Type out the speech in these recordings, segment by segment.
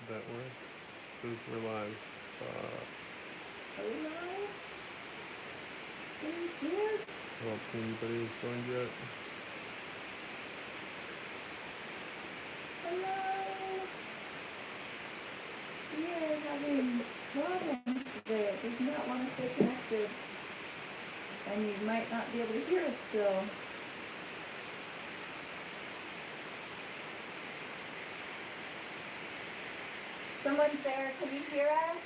that work? It says we're live. Hello? Who's this? I don't see anybody who's joined yet. Hello? We are having problems today. It does not want to stay connected. And you might not be able to hear us still. Someone's there. Can you hear us?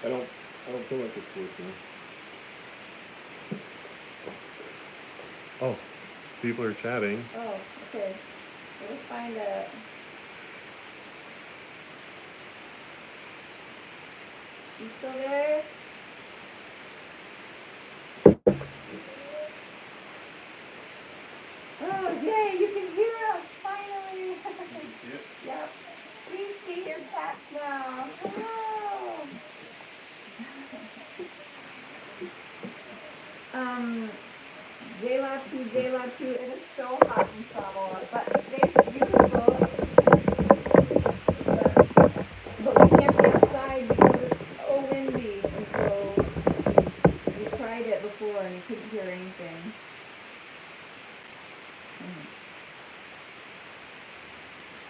I don't feel like it's working. Oh, people are chatting. Oh, okay. Let's find a... You still there? Oh, yay, you can hear us, finally. You can see it? Yep. We see your chats now. Hello. J-Latu, it is so hot in Samoa, but today's beautiful. But we can't be outside because it's so windy, and so we tried it before and you couldn't hear anything.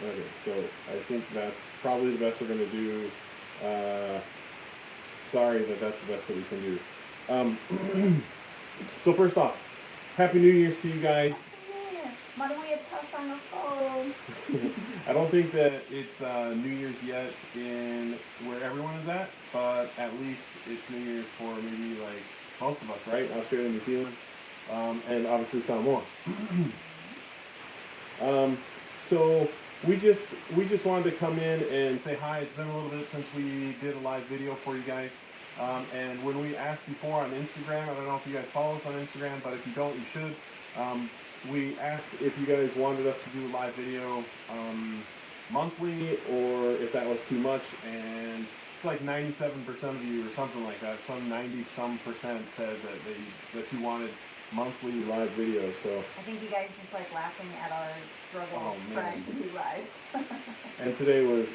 Okay, so I think that's probably the best we're going to do. Sorry that's the best that we can do. So first off, Happy New Year's to you guys. I don't think that it's New Year's yet in where everyone is at, but at least it's New Year's for maybe like most of us, right? Australia, New Zealand, and obviously Samoa. So we just wanted to come in and say hi. It's been a little bit since we did a live video for you guys. And when we asked before on Instagram, I don't know if you guys follow us on Instagram, but if you don't, you should. We asked if you guys wanted us to do a live video monthly, or if that was too much, and it's like 97% of you or something like that. Some 90-some% said that you wanted monthly live videos. So I think you guys just like laughing at our struggles trying to do live. And today was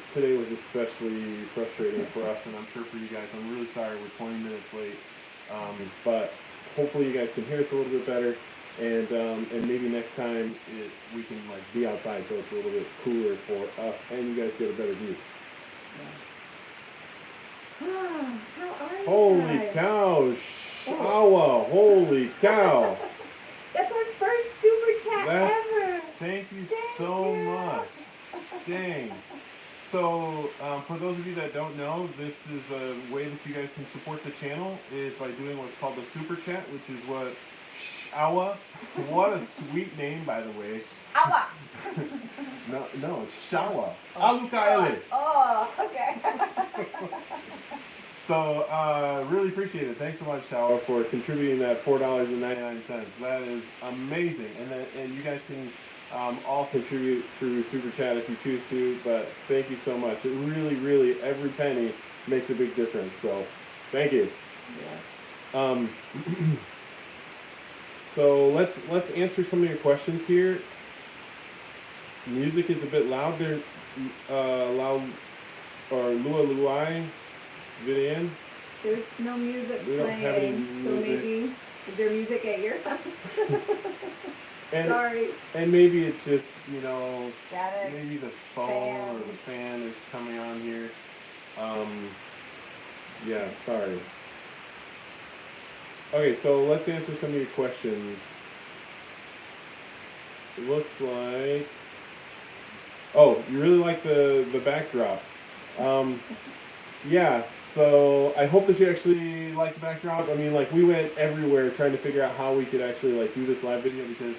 especially frustrating for us, and I'm sure for you guys. I'm really sorry we're 20 minutes late, but hopefully you guys can hear us a little bit better, and maybe next time we can like be outside so it's a little bit cooler for us, and you guys get a better view. Yeah. How are you Holy guys? cow, Shawa, holy cow. That's our first super chat ever. Thank you so much. Dang. So, for those of you that don't know, this is a way that you guys can support the channel is by doing what's called the super chat, which is what Shawa. What a sweet name, by the way. Awa. No, Shawa. Alukaele. Oh, okay. So, really appreciate it. Thanks so much, Shawa, for contributing that $4.99. That is amazing. And you guys can all contribute through Super Chat if you choose to, but thank you so much. It really, every penny makes a big difference. So, thank you. Yes. So let's answer some of your questions here. Music is a bit loud there. Loud or Lua Luai VPN. There's no music We don't have any playing, so music. maybe is there music at your house? Sorry. And maybe it's just, Static. maybe the phone or the fan is coming on here. Yeah, sorry. Okay, so let's answer some of your questions. It looks like... Oh, you really like the backdrop. Yeah, so I hope that you actually like the backdrop. I mean, like, we went everywhere trying to figure out how we could actually, like, do this live video because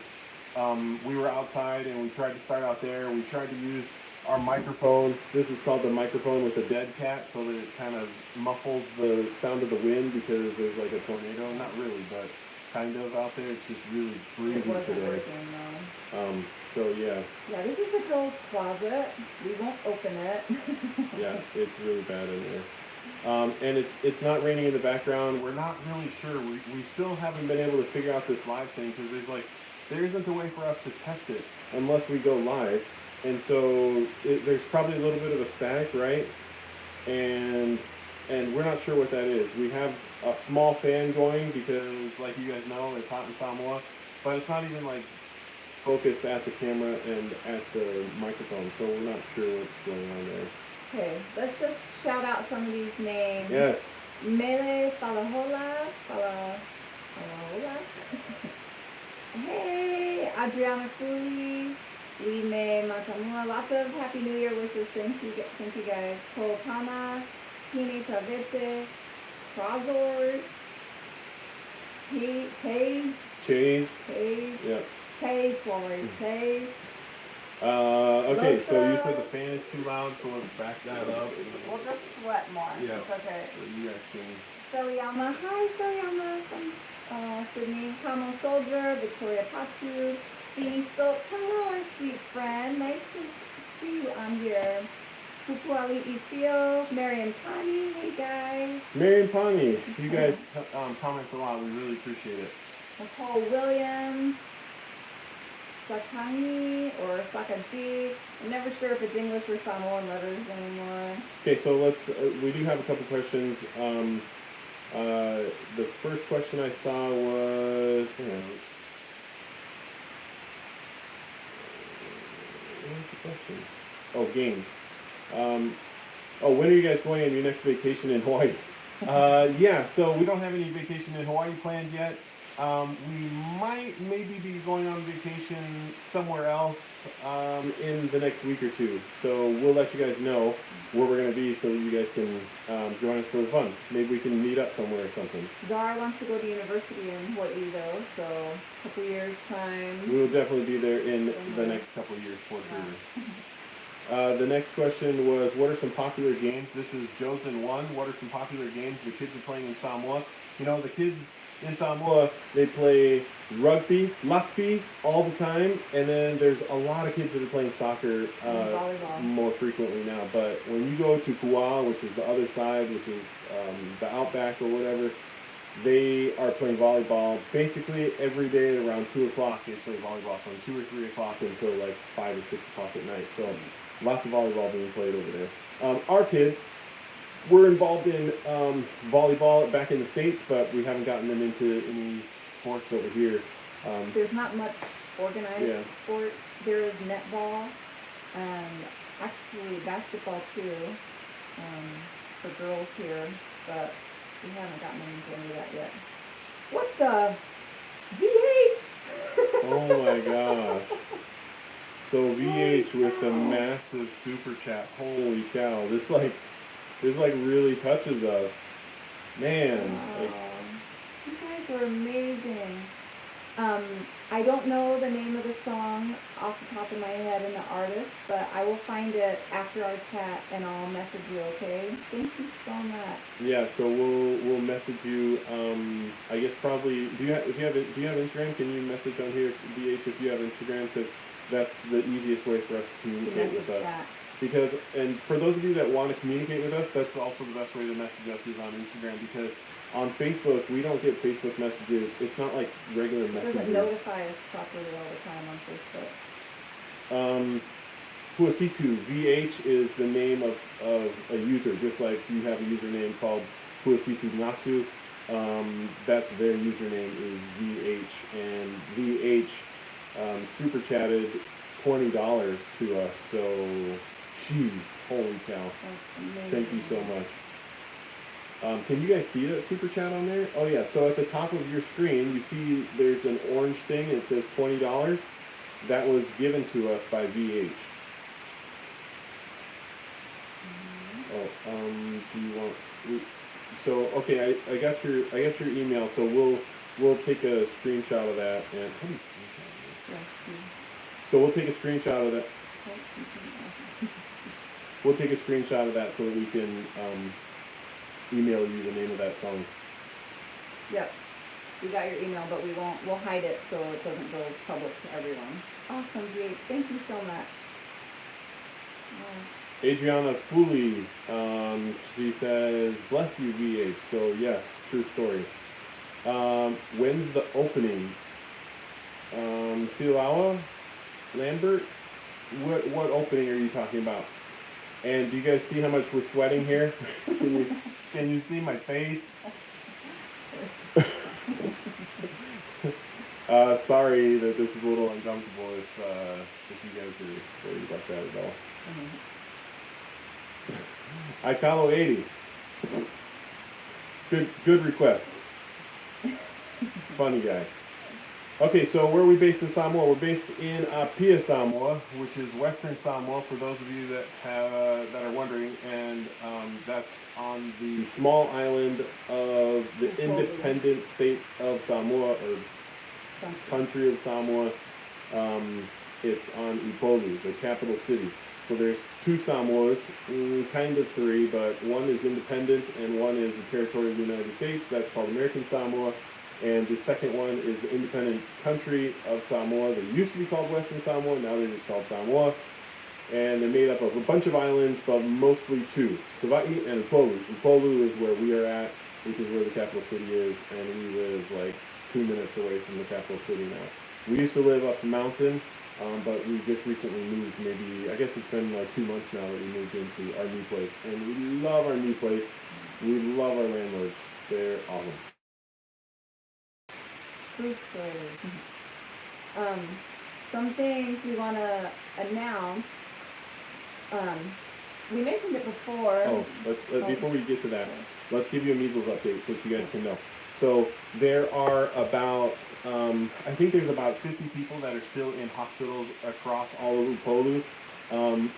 we were outside and we tried to start out there. We tried to use our microphone. This is called the microphone with the dead cat, so that it kind of muffles the sound of the wind because there's, like, a tornado. Not really, but kind of out there. It's just really It breezy wasn't today. working though. So yeah, Yeah, this is the girls' closet. We won't open it. yeah, it's really bad in there. And it's not raining in the background. We're not really sure. We still haven't been able to figure out this live thing because there isn't a way for us to test it unless we go live. And so there's probably a little bit of a static, right? And we're not sure what that is. We have a small fan going because, like you guys know, it's hot in Samoa, but it's not even like focused at the camera and at the microphone, so we're not sure what's going on there. Okay, let's just shout out some of these names. Yes. Mele Falahola. Falahola. Hey, Adriana Fuli. Lime Matamua. Lots of Happy New Year wishes. Thank you guys. Kopana. Hine Tavete. Krozors. Chase. Yeah. Chase Flores. Chase. Okay, so you Losa. said the fan is too loud, so let's back that up. We'll just sweat more. Yeah. It's okay. So you guys can. Soyama. Hi, Soyama from Sydney. Kamo Soldier. Victoria Patu. Jeannie Stokes. Hello, our sweet friend. Nice to see you on here. Pupuali Isio. Marian Pani. Hey, guys. Marian Pani, you guys comment a lot. We really appreciate it. Nicole Williams. Sakani or Sakaji. I'm never sure if it's English or Samoan letters anymore. Okay, so let's. We do have a couple questions. The first question I saw was. Hang on. What was the question? Oh, games. When are you guys going on your next vacation in Hawaii? Yeah, so we don't have any vacation in Hawaii planned yet. We might maybe be going on vacation somewhere else in the next week or two. So we'll let you guys know where we're going to be so that you guys can join us for the fun. Maybe we can meet up somewhere or something. Zara wants to go to university in Hawaii though, so a couple years time. We will definitely be there in the next couple of years for sure. The next question was, what are some popular games? This is Josen 1. What are some popular games the kids are playing in Samoa? You know, the kids in Samoa, they play rugby all the time, and then there's a lot of kids that are playing soccer volleyball more frequently now. But when you go to Ku'a, which is the other side, which is the outback or whatever, they are playing volleyball basically every day around 2 o'clock. They play volleyball from 2 or 3 o'clock until like 5 or 6 o'clock at night. So lots of volleyball being played over there. Our kids, we're involved in volleyball back in the States, but we haven't gotten them into any sports over here. There's not much organized sports. There is netball and actually basketball too for girls here, but we haven't gotten them into any of that yet. What the? VH! Oh my god. So VH with the massive super chat. Holy cow. This really touches us. Man. Wow. You guys are amazing. I don't know the name of the song off the top of my head and the artist, but I will find it after our chat and I'll message you, okay? Thank you so much. Yeah, so we'll message you. I guess probably. Do you have Instagram? Can you message on here, VH, if you have Instagram? Because that's the easiest way for us to communicate with us. That. Because, and for those of you that want to communicate with us, that's also the best way to message us is on Instagram. Because on Facebook, we don't get Facebook messages. It's not like regular messaging. It doesn't notify us properly all the time on Facebook. Huasitu, VH is the name of a user, just like you have a username called Huasitu Nasu. That's their username is VH. And VH super chatted $20 to us. So, jeez, holy cow. That's amazing. Thank you so much. Can you guys see that super chat on there? Oh yeah, so at the top of your screen, you see there's an orange thing. It says $20. That was given to us by VH. Mm-hmm. Do you want? So okay, I got your email. So we'll take a screenshot of that. And how do you screenshot it? So we'll take a screenshot of that. We'll take a screenshot of that so that we can email you the name of that song. Yep. We got your email, but we'll hide it so it doesn't go public to everyone. Awesome, VH. Thank you so much. Adriana Fooley, she says, bless you, VH. So, yes, true story. When's the opening? Silawa? Lambert? What opening are you talking about? And do you guys see how much we're sweating here? Can you see my face? Sorry that this is a little uncomfortable if you guys are worried about that at all. Ikalo 80. Good request. Funny guy. Okay, so where are we based in Samoa? We're based in Apia, Samoa, which is Western Samoa, for those of you that are wondering, and that's on the small island of the independent state of Samoa, or country of Samoa. It's on Upolu, the capital city. So there's two Samoas, kind of three, but one is independent and one is a territory of the United States. That's called American Samoa. And the second one is the independent country of Samoa. They used to be called Western Samoa, now they're just called Samoa. And they're made up of a bunch of islands, but mostly two, Savaii and Upolu. Upolu is where we are at, which is where the capital city is, and we live like 2 minutes away from the capital city now. We used to live up the mountain, but we just recently moved, maybe, I guess it's been like 2 months now that we moved into our new place. And we love our new place. We love our landlords. They're awesome. True story. Some things we want to announce. We mentioned it before. Before we get to that, let's give you a measles update so that you guys can know. So there are about, I think there's about 50 people that are still in hospitals across all of Upolu, and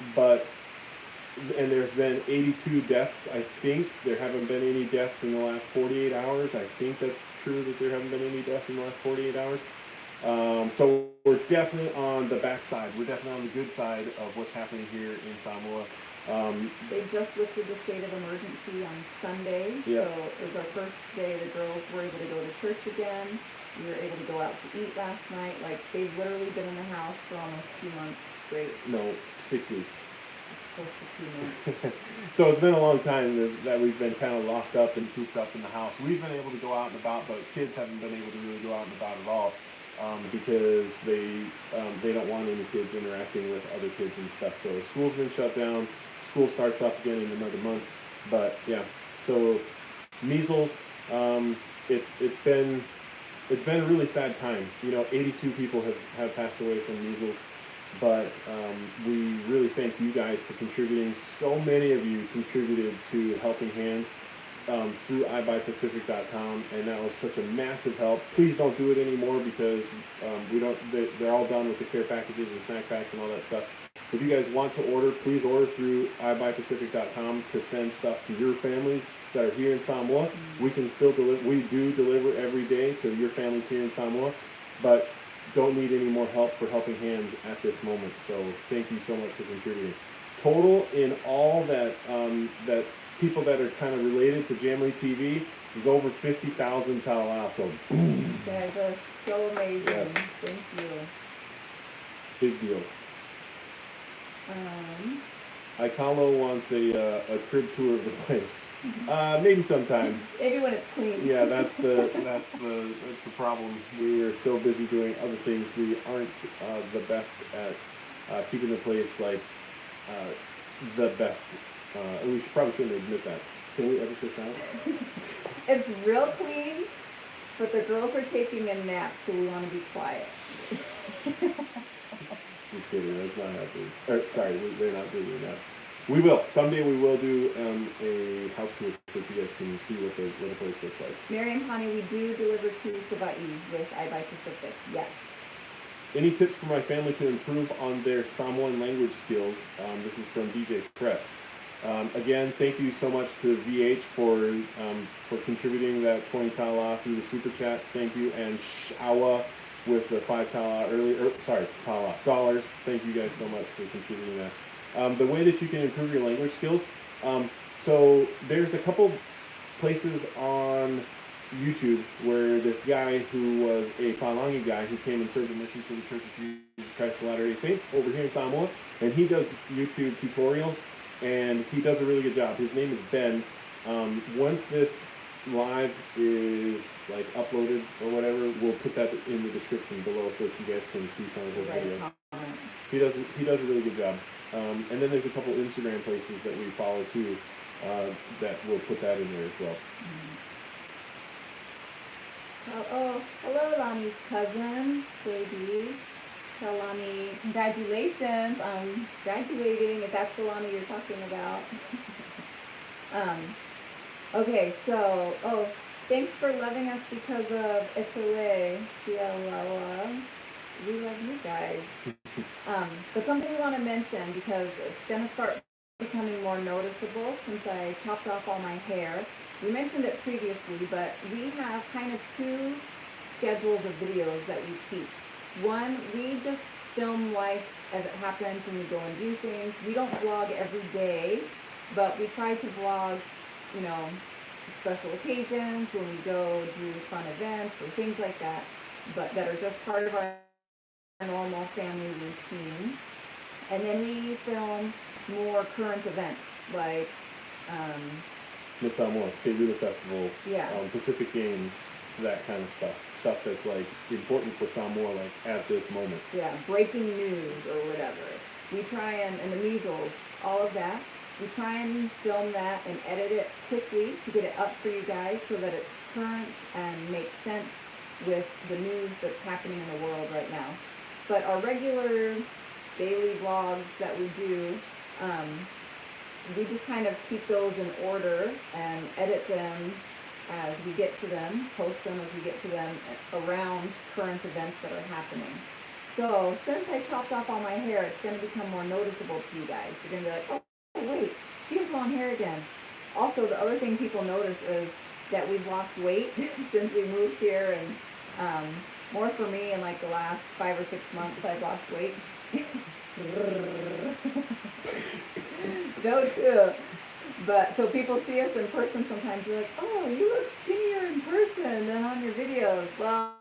there's been 82 deaths. I think there haven't been any deaths in the last 48 hours. I think that's true, that there haven't been any deaths in the last 48 hours. So we're definitely on the backside. We're definitely on the good side of what's happening here in Samoa. They just lifted the state of emergency on Sunday, Yep. So it was our first day. The girls were able to go to church again. We were able to go out to eat last night. Like, they've literally been in the house for almost 2 months straight. No, 6 weeks. It's close to 2 months. So it's been a long time that we've been kind of locked up and cooped up in the house. We've been able to go out and about, but kids haven't been able to really go out and about at all, because they don't want any kids interacting with other kids and stuff. So school's been shut down. School starts up again in another month. But yeah, so measles, it's been a really sad time. 82 people have passed away from measles. But we really thank you guys for contributing. So many of you contributed to Helping Hands through iBuyPacific.com, and that was such a massive help. Please don't do it anymore, because they're all done with the care packages and snack packs and all that stuff. If you guys want to order, please order through iBuyPacific.com to send stuff to your families that are here in Samoa. We can still deliver. We do deliver every day to your families here in Samoa, but don't need any more help for Helping Hands at this moment. So thank you so much for contributing. Total in all that people that are kind of related to Jamley TV is over 50,000 ta'ala. So You guys are so amazing. Yes. Thank you. Big deals. Ikalo wants a crib tour of the place. Maybe sometime. Maybe when it's clean. Yeah, that's the problem. We are so busy doing other things. We aren't the best at keeping the place like the best. We probably shouldn't admit that. Can we edit this out? It's real clean, but the girls are taking a nap, so we want to be quiet. Just kidding. That's not happening. Sorry, they're not doing that. We will. Someday we will do a house tour so that you guys can see what the place looks like. Mary and Connie, we do deliver to Savaii with iBuy Pacific. Yes. Any tips for my family to improve on their Samoan language skills? This is from DJ Fretz. Again, thank you so much to VH for contributing that 20 ta'ala through the super chat. Thank you, and Shawa with the 5 ta'ala ta'ala dollars. Thank you guys so much for contributing that. The way that you can improve your language skills. So there's a couple places on YouTube where this guy who was a Palagi guy who came and served a mission for the Church of Jesus Christ of Latter-day Saints over here in Samoa, and he does YouTube tutorials, and he does a really good job. His name is Ben. Once this live is like uploaded or whatever, we'll put that in the description below so that you guys can see some of his videos. He does a really good job. And then there's a couple Instagram places that we follow too that we'll put that in there as well. Oh, hello, Lonnie's cousin, JD. Tell Lonnie congratulations on graduating, if that's the Lonnie you're talking about. Okay, so, thanks for loving us because of Italy, Cialala. We love you guys. But something we want to mention, because it's going to start becoming more noticeable since I chopped off all my hair. We mentioned it previously, but we have kind of two schedules of videos that we keep. One, we just film life as it happens when we go and do things. We don't vlog every day, but we try to vlog, you know, special occasions, when we go do fun events or things like that, but that are just part of our normal family routine. And then we film more current events like The Samoa, Te Festival, yeah, Pacific Games, that kind of stuff. Stuff that's like important for Samoa, like at this moment. yeah, breaking news or whatever. We try and the Measles, all of that. We try and film that and edit it quickly to get it up for you guys so that it's current and makes sense with the news that's happening in the world right now. But our regular daily vlogs that we do, we just kind of keep those in order and edit them as we get to them, post them as we get to them around current events that are happening. So since I chopped off all my hair, it's going to become more noticeable to you guys. You're going to be like, oh wait, she has long hair again. Also, the other thing people notice is that we've lost weight since we moved here, and more for me in like the last 5 or 6 months I've lost weight. Joe too. But so people see us in person sometimes, they're like, oh, you look skinnier in person than on your videos. Well,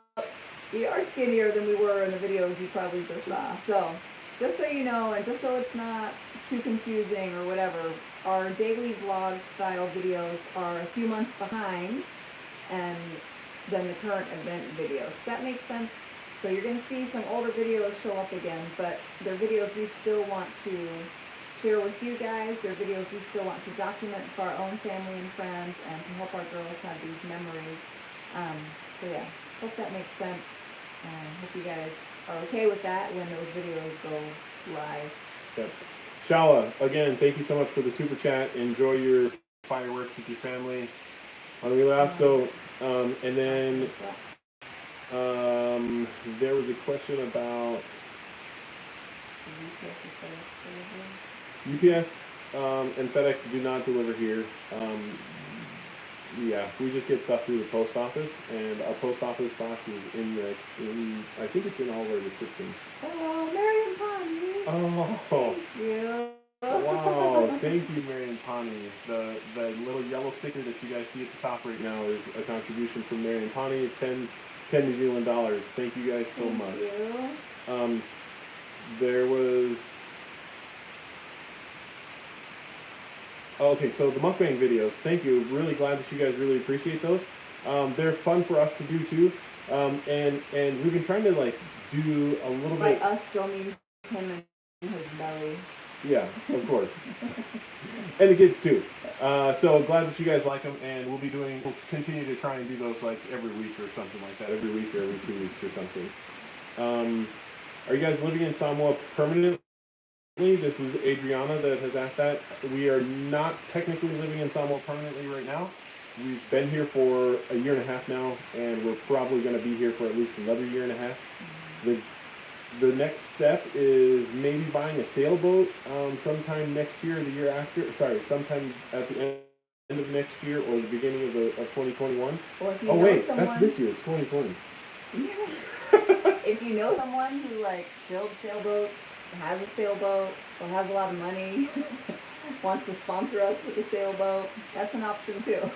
we are skinnier than we were in the videos you probably just saw. So just so you know, and just so it's not too confusing or whatever, our daily vlog style videos are a few months behind and than the current event videos. Does that make sense? So you're going to see some older videos show up again, but they're videos we still want to share with you guys. They're videos we still want to document for our own family and friends and to help our girls have these memories. So yeah, hope that makes sense. And hope you guys are okay with that when those videos go live. Yep. Shala, again, thank you so much for the super chat. Enjoy your fireworks with your family. So, and then there was a question about UPS and FedEx do not deliver here. Yeah, we just get stuff through the post office, and our post office box is in I think it's in all of our descriptions. Oh, Marion Pond. Oh. Thank you. Wow, thank you, Marion Pani. The little yellow sticker that you guys see at the top right now is a contribution from Marion Pani of 10 New Zealand dollars. Thank you guys so much. Thank you. There was... Oh, okay, so the mukbang videos, thank you. Really glad that you guys really appreciate those. They're fun for us to do too. And we've been trying to like do a little bit... By us, Joe means him and his belly. Yeah, of course. And the kids too. So glad that you guys like them, and we'll continue to try and do those like every week or something like that. Every week or every 2 weeks or something. Are you guys living in Samoa permanently? This is Adriana that has asked that. We are not technically living in Samoa permanently right now. We've been here for a year and a half now, and we're probably going to be here for at least another year and a half. The next step is maybe buying a sailboat sometime next year or the year after. Sorry, sometime at the end of next year or the beginning of 2021. Or if you oh know wait, someone, that's this year. It's 2020. If you know someone who like builds sailboats, has a sailboat, or has a lot of money, wants to sponsor us with a sailboat, that's an option too.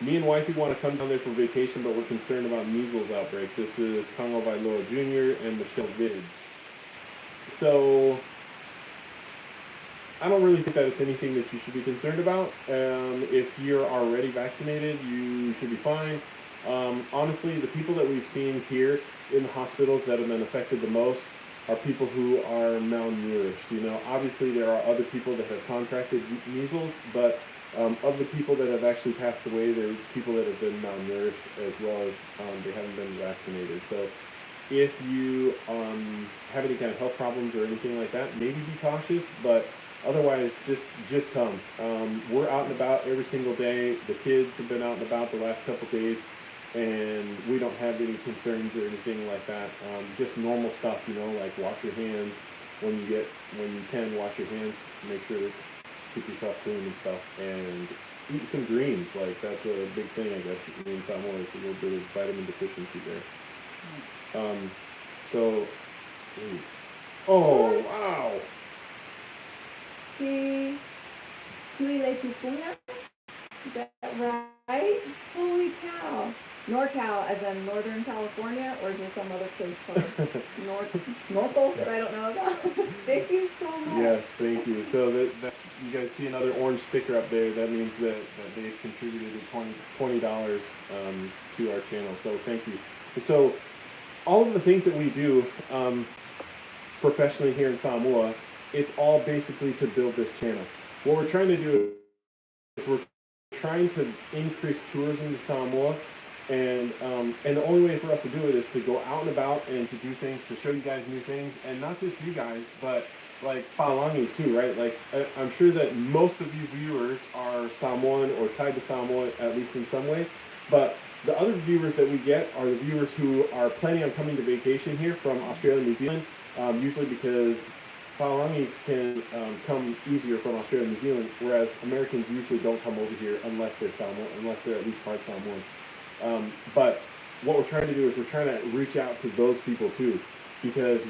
Me and wifey want to come down there for vacation, but we're concerned about measles outbreak. This is Tango Vailoa Jr. and Michelle Vids. So I don't really think that it's anything that you should be concerned about. If you're already vaccinated, you should be fine. Honestly, the people that we've seen here in the hospitals that have been affected the most are people who are malnourished. You know, obviously there are other people that have contracted measles, but of the people that have actually passed away, there are people that have been malnourished as well as they haven't been vaccinated. So if you have any kind of health problems or anything like that, maybe be cautious, but otherwise just come. We're out and about every single day. The kids have been out and about the last couple of days, and we don't have any concerns or anything like that. Just normal stuff, you know, like wash your hands when you can wash your hands. Make sure to keep yourself clean and stuff, and eat some greens. Like that's a big thing, I guess, in Samoa. Is a little bit of vitamin deficiency there. Oh wow. Tuile Tufuna? Is that right? Holy cow. NorCal, as in Northern California, or is there some other place called Norcal that I don't know about? Thank you so much. Yes, thank you. So that you guys see another orange sticker up there. That means that they've contributed $20 to our channel. So thank you. So all of the things that we do professionally here in Samoa, it's all basically to build this channel. What we're trying to do is we're trying to increase tourism to Samoa, and the only way for us to do it is to go out and about and to do things, to show you guys new things, and not just you guys, but like Palagis too, right? Like I'm sure that most of you viewers are Samoan or tied to Samoa, at least in some way, but the other viewers that we get are the viewers who are planning on coming to vacation here from Australia and New Zealand, usually because Palagis can come easier from Australia and New Zealand, whereas Americans usually don't come over here unless they're Samoan, unless they're at least part Samoan. But what we're trying to do is we're trying to reach out to those people too, because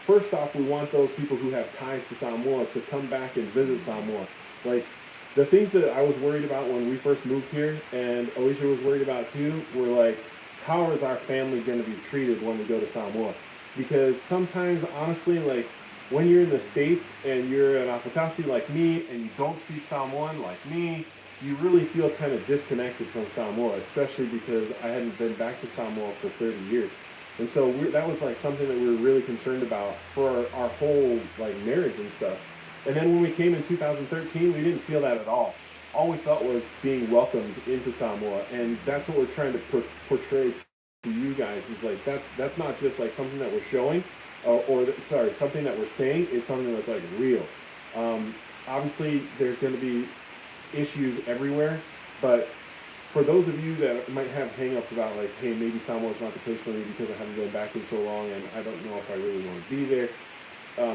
first off, we want those people who have ties to Samoa to come back and visit Samoa. Like the things that I was worried about when we first moved here, and Alisha was worried about too, were like, how is our family going to be treated when we go to Samoa? Because sometimes, honestly, like when you're in the States and you're an Afakasi like me and you don't speak Samoan like me, you really feel kind of disconnected from Samoa, especially because I hadn't been back to Samoa for 30 years. And so that was like something that we were really concerned about for our whole like marriage and stuff. And then when we came in 2013, we didn't feel that at all. All we felt was being welcomed into Samoa, and that's what we're trying to portray to you guys. Is like that's not just like something that we're showing, something that we're saying. It's something that's like real. Obviously, there's going to be issues everywhere, but for those of you that might have hang-ups about like, hey, maybe Samoa's not the place for me because I haven't been back in so long and I don't know if I really want to be there,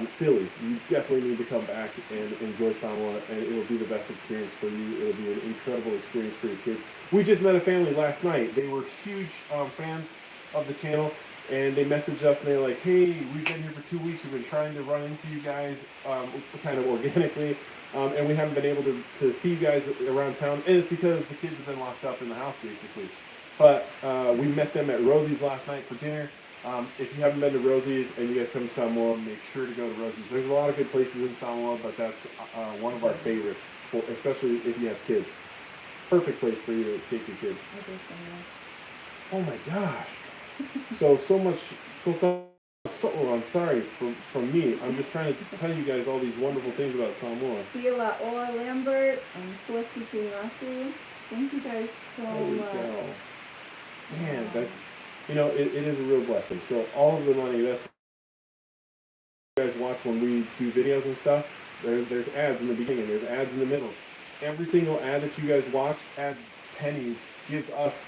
silly. You definitely need to come back and enjoy Samoa, and it will be the best experience for you. It'll be an incredible experience for your kids. We just met a family last night. They were huge fans of the channel, and they messaged us and they're like, hey, we've been here for 2 weeks. We've been trying to run into you guys kind of organically. And we haven't been able to see you guys around town, and it's because the kids have been locked up in the house, basically. But we met them at Rosie's last night for dinner. If you haven't been to Rosie's and you guys come to Samoa, make sure to go to Rosie's. There's a lot of good places in Samoa, but that's one of our favorites, especially if you have kids. Perfect place for you to take your kids. Oh my gosh. So much coca. I'm sorry from me. I'm just trying to tell you guys all these wonderful things about Samoa. Sila Oa Lambert and Huasitu Nasu. Thank you guys so much. Cow. Man, that's, it is a real blessing. So all of the money that's you guys watch when we do videos and stuff, there's ads in the beginning, there's ads in the middle. Every single ad that you guys watch adds pennies, gives us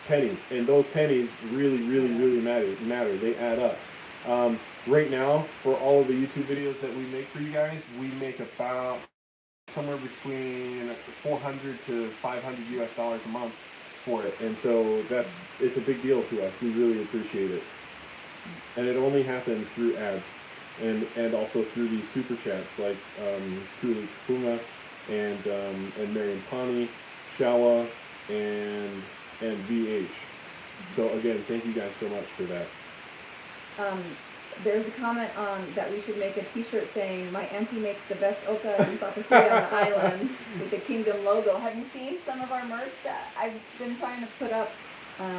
pennies, and those pennies really, really, really matter. They add up. Right now, for all of the YouTube videos that we make for you guys, we make about somewhere between $400 to $500 US a month for it, and so it's a big deal to us. We really appreciate it, and it only happens through ads, and also through these super chats like Tuli Funga and Marion Pani, Shawa, and VH. So again, thank you guys so much for that. There's a comment on that we should make a t-shirt saying, my auntie makes the best oka in South Pacific on the island with the Kingdom logo. Have you seen some of our merch that I've been trying to put up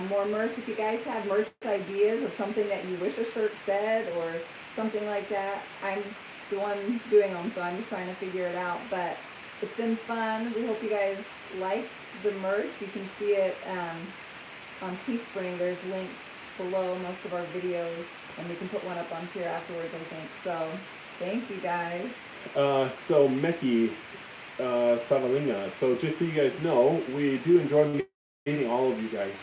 more merch? If you guys have merch ideas of something that you wish a shirt said or something like that, I'm the one doing them, so I'm just trying to figure it out. But it's been fun. We hope you guys like the merch. You can see it on Teespring. There's links below most of our videos, and we can put one up on here afterwards, I think. So thank you guys. So Meki Savalinga. So just so you guys know, we do enjoy meeting all of you guys.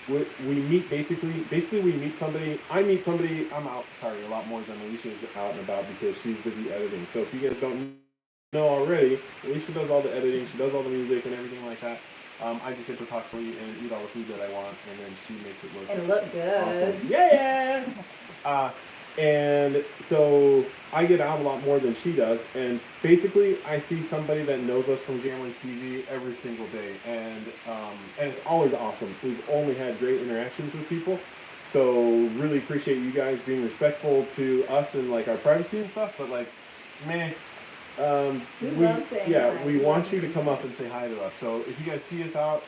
We meet basically we meet somebody. I meet somebody. I'm out. Sorry, a lot more than Alisha is out and about because she's busy editing. So if you guys don't know already, Alisha does all the editing. She does all the music and everything like that. I just get to talk sleep and eat all the food that I want, and then she makes it look good. Awesome. Yeah. And so I get out a lot more than she does, and basically I see somebody that knows us from Gambling TV every single day, and it's always awesome. We've only had great interactions with people, so really appreciate you guys being respectful to us and like our privacy and stuff. But like, man. We love saying hi. We want you to come up and say hi to us. So if you guys see us out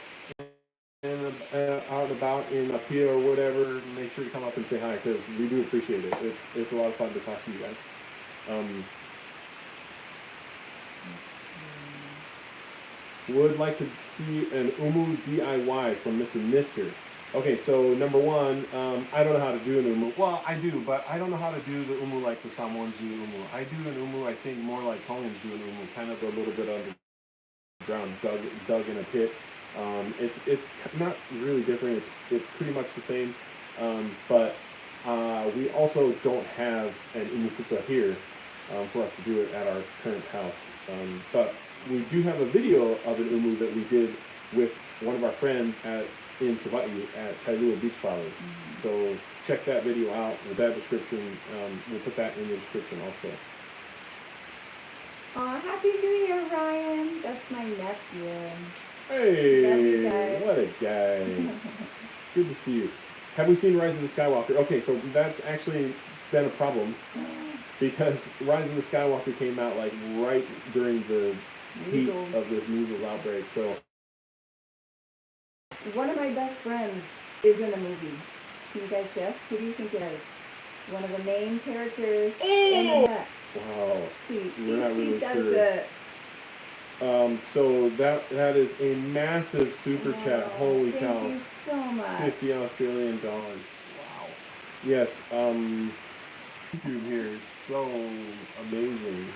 and about in up here or whatever, make sure you come up and say hi because we do appreciate it. It's a lot of fun to talk to you guys. Would like to see an Umu DIY from Mr. Mister. Okay, so number one, I don't know how to do an umu. Well, I do, but I don't know how to do the umu like the Samoans do umu. I do an umu, I think, more like Tongans do an umu, kind of a little bit underground, dug in a pit. It's not really different. It's pretty much the same, but we also don't have an umu kuka here for us to do it at our current house. But we do have a video of an umu that we did with one of our friends in Savai'i at Kailua Beach Flowers. So check that video out with that description. We'll put that in the description also. Happy New Year, Ryan. That's my nephew. Hey, what a guy. Good to see you. Have we seen Rise of the Skywalker? Okay, so that's actually been a problem because Rise of the Skywalker came out like right during the heat of this measles outbreak. So one of my best friends is in a movie. Can you guys guess? Who do you think it is? One of the main characters in that. Wow. We're not really sure. So that is a massive super chat. Holy cow. Thank you so much. 50 Australian dollars. Wow. Yes, YouTube here is so amazing.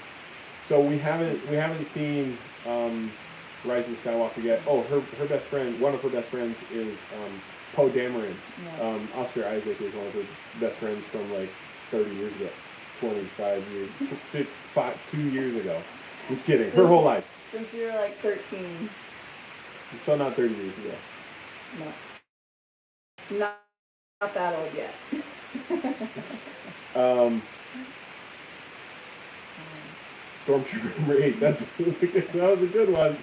So we haven't seen Rise of the Skywalker yet. Oh, her best friend, one of her best friends is Poe Dameron. Yeah. Oscar Isaac is one of her best friends from like 30 years ago, 25 years, 2 years ago. Just kidding. Her whole life. Since you were like 13. So not 30 years ago. No. Not that old yet. Stormtrooper number 8. That was a good one.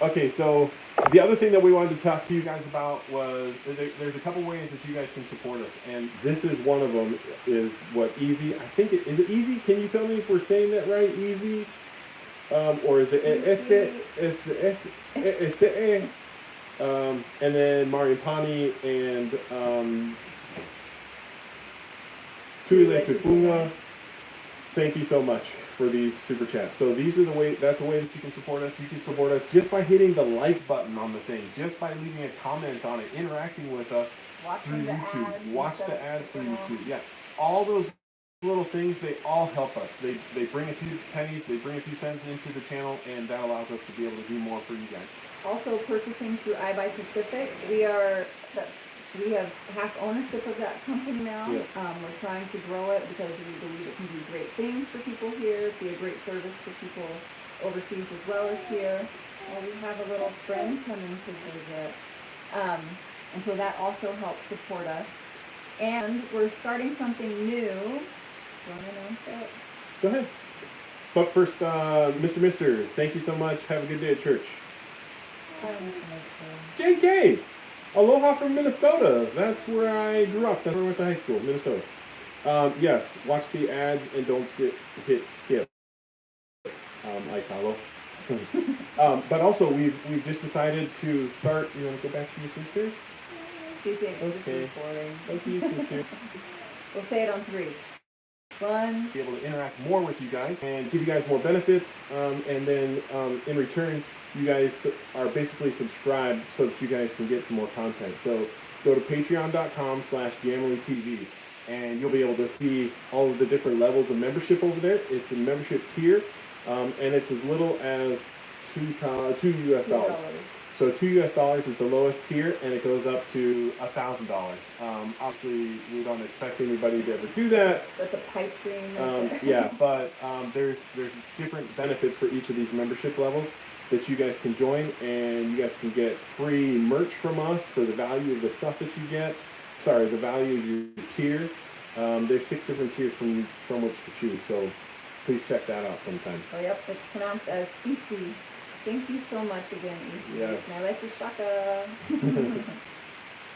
Okay, so the other thing that we wanted to talk to you guys about was there's a couple ways that you guys can support us, and this is one of them. Is what Easy? I think is it Easy? Can you tell me if we're saying that right? Easy, or is it S? And then Mariapani and Tuile Tupunga. Thank you so much for these super chats. So these are the way. That's a way that you can support us. You can support us just by hitting the like button on the thing, just by leaving a comment on it, interacting with us through YouTube. Watch the ads through YouTube. Yeah, all those little things, they all help us. They bring a few pennies, they bring a few cents into the channel, and that allows us to be able to do more for you guys. Also, purchasing through iBuy Pacific, we have half ownership of that company now. Yeah. We're trying to grow it because we believe it can do great things for people here, be a great service for people overseas as well as here. We have a little friend coming to visit. And so that also helps support us. And we're starting something new. Do you want to announce it? Go ahead. But first, Mr. Thank you so much. Have a good day at church. JK! Aloha from Minnesota. That's where I grew up. That's where I went to high school, Minnesota. Yes, watch the ads and don't hit skip. Like Halo. But also, we've just decided to start. You want to go back to your sisters? She thinks this is boring. Go see your sisters. We'll say it on 3. 1. Be able to interact more with you guys and give you guys more benefits, and then in return, you guys are basically subscribed so that you guys can get some more content. So go to patreon.com/JamilyTV, and you'll be able to see all of the different levels of membership over there. It's a membership tier, and it's as little as $2 US. So $2 US is the lowest tier, and it goes up to $1,000. Obviously, we don't expect anybody to ever do that. That's a pipe dream. Yeah, but there's different benefits for each of these membership levels that you guys can join, and you guys can get free merch from us for the value of the stuff that you get. Sorry, the value of your tier. There's 6 different tiers from which to choose. So please check that out sometime. Oh, yep, it's pronounced as EC. Thank you so much again, EC. Yes. And I like your shaka.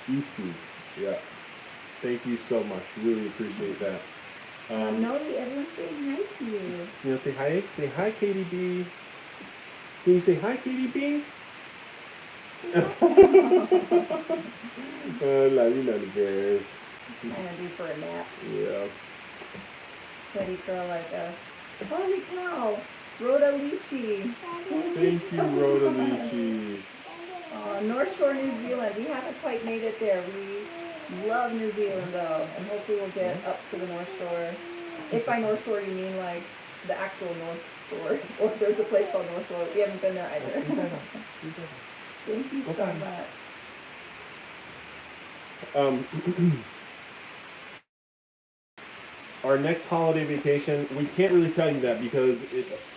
EC, yeah. Thank you so much. Really appreciate that. Noli, everyone's saying hi to you. You want to say hi? Say hi, Katie B. Can you say hi, Katie B? Love you, the bears. It's kind of due for a nap. Yeah. Steady girl like us. Holy cow! Rhoda Lychee. Thank you, Rhoda Lychee. North Shore, New Zealand. We haven't quite made it there. We love New Zealand though, and hopefully we'll get up to the North Shore. If by North Shore you mean like the actual North Shore, or if there's a place called North Shore. We haven't been there either. Thank you so much. Our next holiday vacation, we can't really tell you that because it's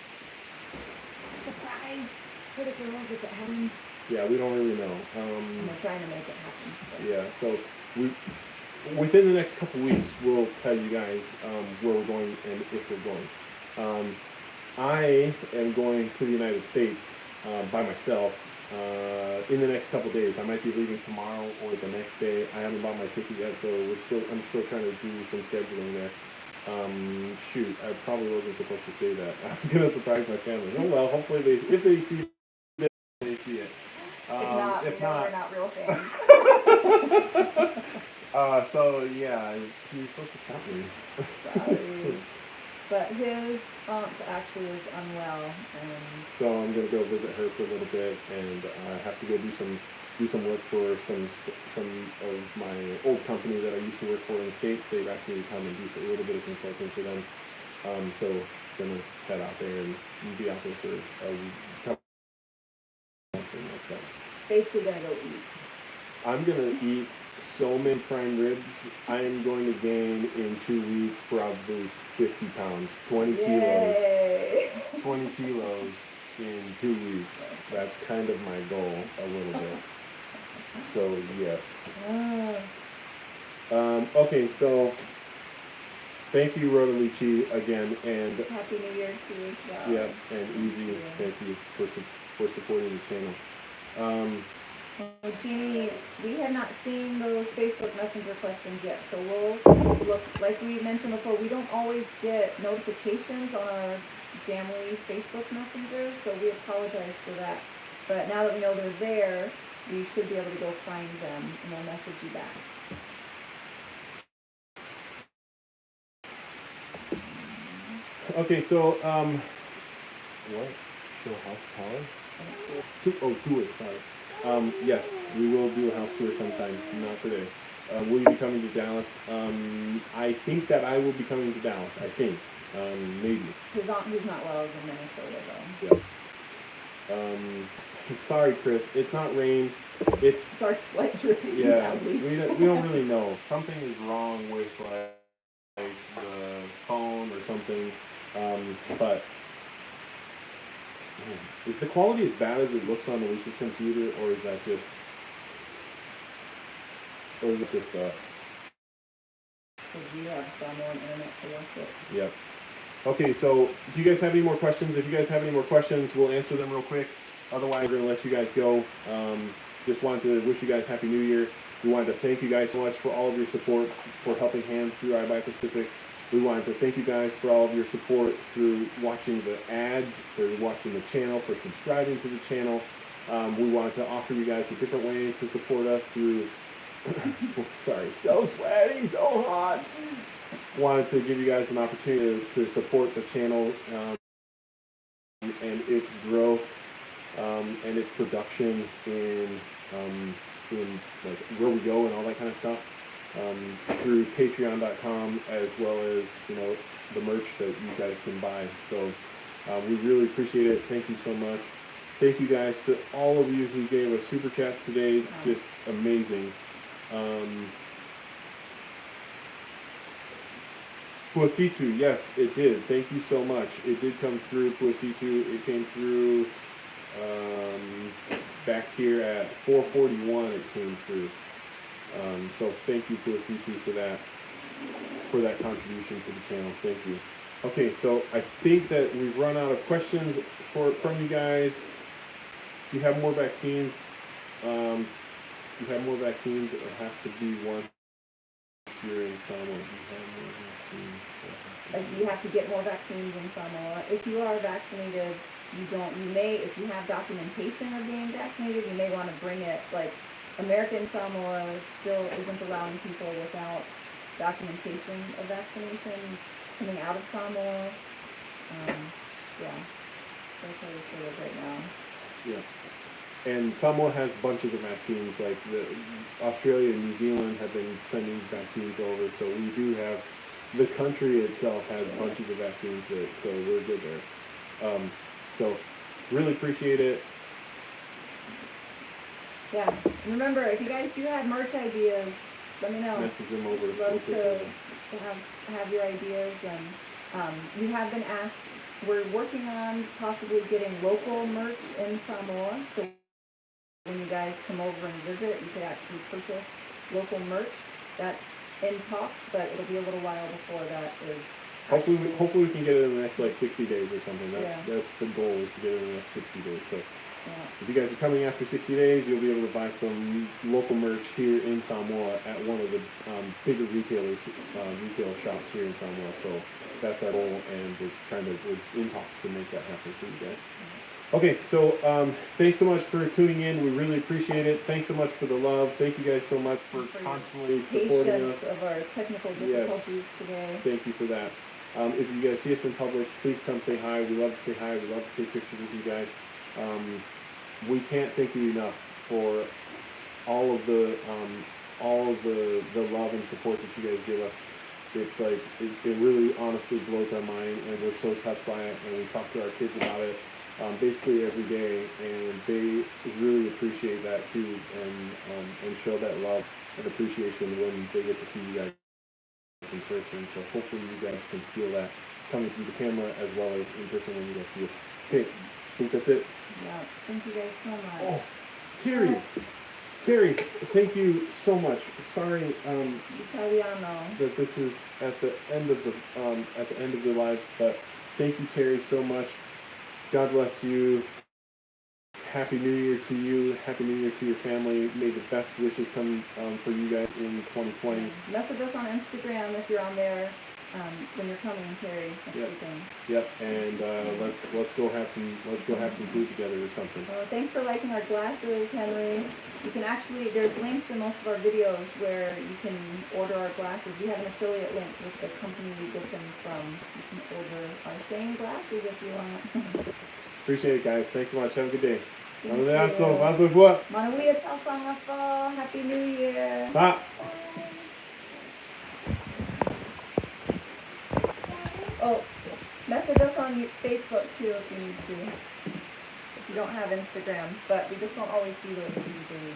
surprise for the girls if it happens. Yeah, we don't really know. And we're trying to make it happen. So. Yeah, so within the next couple weeks, we'll tell you guys where we're going and if we're going. I am going to the United States by myself in the next couple days. I might be leaving tomorrow or the next day. I haven't bought my ticket yet, so I'm still trying to do some scheduling there. Shoot, I probably wasn't supposed to say that. I was gonna surprise my family. Oh well, hopefully if they see it, they see it. If not, we're not real fans. So yeah, you're supposed to stop me. Sorry. But his aunt actually is unwell, and so I'm gonna go visit her for a little bit, and I have to go do some work for some of my old company that I used to work for in the States. They've asked me to come and do a little bit of consulting for them. So I'm gonna head out there and be out there for a couple something like that. Basically gonna go eat. I'm gonna eat so many prime ribs. I am going to gain in 2 weeks probably 50 pounds, 20 Yay. kilos. 20 kilos in 2 weeks. That's kind of my goal a little bit. So yes. Okay, so thank you, Rhoda Lychee, again, and Happy New Year to you as well. yeah, and Easy, thank you for supporting the channel. Well, Jeannie, we have not seen those Facebook Messenger questions yet, so we'll look. Like we mentioned before, we don't always get notifications on our Jamily Facebook Messenger, so we apologize for that. But now that we know they're there, we should be able to go find them, and we'll message you back. Okay, so what? Show house tower? Tour, sorry. Yes, we will do a house tour sometime, not today. Will you be coming to Dallas? I think that I will be coming to Dallas, I think. Maybe. His aunt who's not well is in Minnesota, though. Yeah. Sorry, Chris. It's not rain. It's our sweat dripping. Yeah, we don't really know. Something is wrong with like the phone or something. But is the quality as bad as it looks on Alicia's computer, or is it just us? Because you have Samoan internet to watch it. Yep. Okay, so do you guys have any more questions? If you guys have any more questions, we'll answer them real quick. Otherwise, we're going to let you guys go. Just wanted to wish you guys Happy New Year. We wanted to thank you guys so much for all of your support for helping hands through iBuy Pacific. We wanted to thank you guys for all of your support through watching the ads, for watching the channel, for subscribing to the channel. We wanted to offer you guys a different way to support us through, sorry, so sweaty, so hot. Wanted to give you guys an opportunity to support the channel and its growth and its production in like where we go and all that kind of stuff through patreon.com, as well as the merch that you guys can buy. So we really appreciate it. Thank you so much. Thank you guys to all of you who gave us super chats today. Just amazing. Puasitu, yes, it did. Thank you so much. It did come through, Puasitu. It came through back here at 4:41. It came through. So thank you, Puasitu, for that contribution to the channel. Thank you. Okay, so I think that we've run out of questions from you guys. Do you have more vaccines? You have more vaccines, or have to be one here in Samoa? Like, do you have to get more vaccines in Samoa? If you are vaccinated, you may, if you have documentation of being vaccinated, you may want to bring it. Like, American Samoa still isn't allowing people without documentation of vaccination coming out of Samoa. Yeah, that's how we feel it right now. Yeah. And Samoa has bunches of vaccines, like Australia and New Zealand have been sending vaccines over, so we do have, the country itself has bunches of vaccines, so we're good there. So really appreciate it. Yeah, and remember, if you guys do have merch ideas, let me know. Message them over. Love to have your ideas, and you have been asked. We're working on possibly getting local merch in Samoa, so when you guys come over and visit, you could actually purchase local merch. That's in talks, but it'll be a little while before that is. Hopefully we can get it in the next 60 days or something. That's the goal, is to get it in the next 60 days. So if you guys are coming after 60 days, you'll be able to buy some local merch here in Samoa at one of the bigger retail shops here in Samoa. So that's our goal, and we're in talks to make that happen for you guys. Okay, so thanks so much for tuning in. We really appreciate it. Thanks so much for the love. Thank you guys so much for constantly supporting us. Of our technical difficulties today. Thank you for that. If you guys see us in public, please come say hi. We love to say hi. We love to take pictures with you guys. We can't thank you enough for all of the love and support that you guys give us. It's like it really honestly blows our mind, and we're so touched by it, and we talk to our kids about it basically every day, and they really appreciate that too, and show that love and appreciation when they get to see you guys in person. So hopefully you guys can feel that coming through the camera as well as in person when you guys see us. Okay, I think that's it. Yeah, thank you guys so much. Oh, Terry, thank you so much. Sorry Italiano. that this is at the end of the live, but thank you, Terry, so much. God bless you. Happy New Year to you. Happy New Year to your family. May the best wishes come for you guys in 2020. Message us on Instagram if you're on there when you're coming, Terry. Next weekend. Yep. And let's go have some food together or something. Thanks for liking our glasses, Henry. You can actually, there's links in most of our videos where you can order our glasses. We have an affiliate link with the company we get them from. You can order our same glasses if you want. Appreciate it, guys. Thanks so much. Have a good day. Manuia Talsamafo. Happy New Year. Bye. Oh, message us on Facebook too if you need to. If you don't have Instagram, but we just don't always see those as easily.